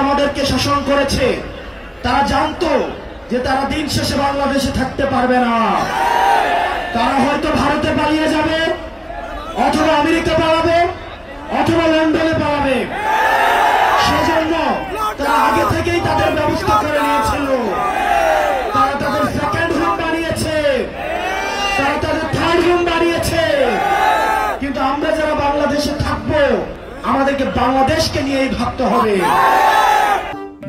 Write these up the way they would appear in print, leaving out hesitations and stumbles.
আমাদেরকে শাসন করেছে তারা জানতো যে তারা দিন শেষে বাংলাদেশে থাকতে পারবে না। তারা হয়তো ভারতে পালিয়ে যাবে, অথবা আমেরিকা পালাবে, অথবা লন্ডনে পালাবে। সেজন্য তারা আগে থেকেই তাদের ব্যবস্থা করে নিয়েছিল। তারা তাদের সেকেন্ড হোম বানিয়েছে, তারা তাদের থার্ড হোম বানিয়েছে। কিন্তু আমরা যারা বাংলাদেশে থাকবো, আমাদেরকে বাংলাদেশকে নিয়েই ভাবতে হবে।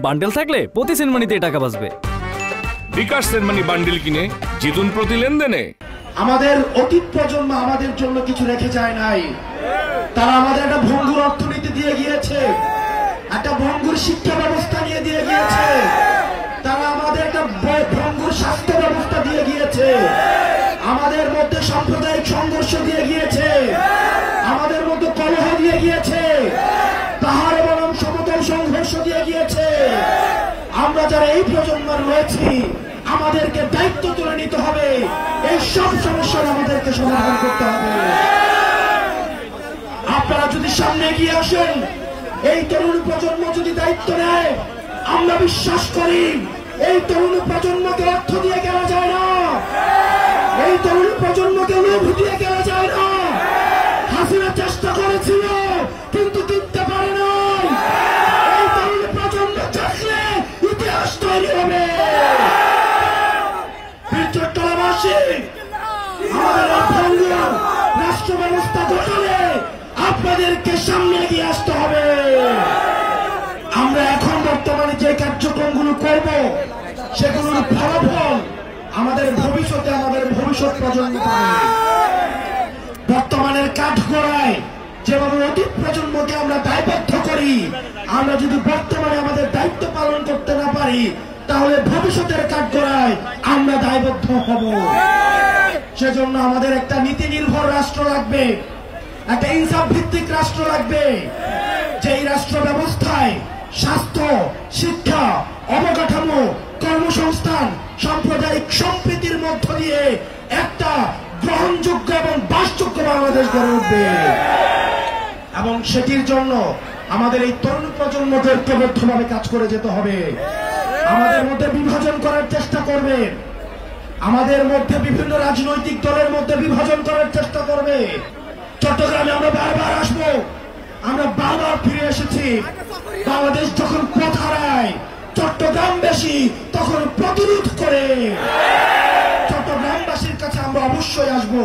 বান্ডেল থাকলে প্রতি সেনমানিতে টাকা বাঁচবে। বিকাশ সেনমানি বান্ডেল কিনে জিতুন প্রতি লেনদেনে। আমাদের অতীত প্রজন্ম আমাদের জন্য কিছু রেখে যায় নাই। তারা আমাদের একটা ভঙ্গুর অর্থনীতি দিয়ে গিয়েছে, একটা ভঙ্গুর শিক্ষা ব্যবস্থা নিয়ে দিয়ে গিয়েছে, তারা আমাদের একটা ভঙ্গুর স্বাস্থ্য ব্যবস্থা দিয়ে গিয়েছে, আমাদের মধ্যে সাম্প্রদায়িক সংঘর্ষ দিয়ে গিয়েছে, আমাদের মধ্যে কলহ দিয়ে গিয়েছে, পাহাড় বনাম সমতল সংঘর্ষ দিয়ে গিয়েছে। আমরা যারা এই প্রজন্মের রয়েছি, আমাদেরকে দায়িত্ব তুলে নিতে হবে। এই সব সমস্যার আমাদেরকে সমাধান করতে হবে। আপনারা যদি সামনে এগিয়ে আসেন, এই তরুণ প্রজন্ম যদি দায়িত্ব নেয়, আমরা বিশ্বাস করি এই তরুণ প্রজন্মকে অর্থ দিয়ে কেনা যায় না, এই তরুণ প্রজন্মকে লোভ দিয়ে কেনা যায় না। হাসিনা চেষ্টা করেছিল কিন্তু কিনতে পারে নাই। এই তরুণ প্রজন্ম চাইলে ইতিহাস তৈরি হবে। চট্টগ্রামবাসী, আমাদের রাষ্ট্র ব্যবস্থা গঠনে আপনাদেরকে সামনে এগিয়ে আসতে হবে। আমরা এখন বর্তমানে যে কার্যক্রমগুলো করব, সেগুলোর ফলাফল আমাদের ভবিষ্যতে আমাদের ভবিষ্যৎ প্রজন্ম পাবে। বর্তমানের কাঠগড়ায় যেভাবে অতীত প্রজন্মকে আমরা দায়বদ্ধ করি, আমরা যদি বর্তমানে আমাদের দায়িত্ব পালন করতে না পারি, তাহলে ভবিষ্যতের কাঠগড়ায় আমরা দায়বদ্ধ হব। সেজন্য আমাদের একটা নীতি নির্ভর রাষ্ট্র লাগবে, একটা ইনসাফ ভিত্তিক রাষ্ট্র লাগবে, যেই রাষ্ট্র ব্যবস্থায় স্বাস্থ্য, শিক্ষা, অবকাঠামো, কর্মসংস্থান, সাম্প্রদায়িক সম্প্রীতির মধ্য দিয়ে একটা গ্রহণযোগ্য এবং বাসযোগ্য বাংলাদেশ গড়ে উঠবে। এবং সেটির জন্য আমাদের এই তরুণ প্রজন্মকে ঐক্যবদ্ধভাবে কাজ করে যেতে হবে। আমাদের মধ্যে বিভাজন করার চেষ্টা করবে, আমাদের মধ্যে বিভিন্ন রাজনৈতিক দলের মধ্যে বিভাজন করার চেষ্টা করবে। চট্টগ্রামে আমরা বারবার আসবো, আমরা বারবার ফিরে এসেছি। বাংলাদেশ যখন পথ হারায়, চট্টগ্রামবাসী তখন প্রতিরোধ করে। চট্টগ্রামবাসীর কাছে আমরা অবশ্যই আসবো।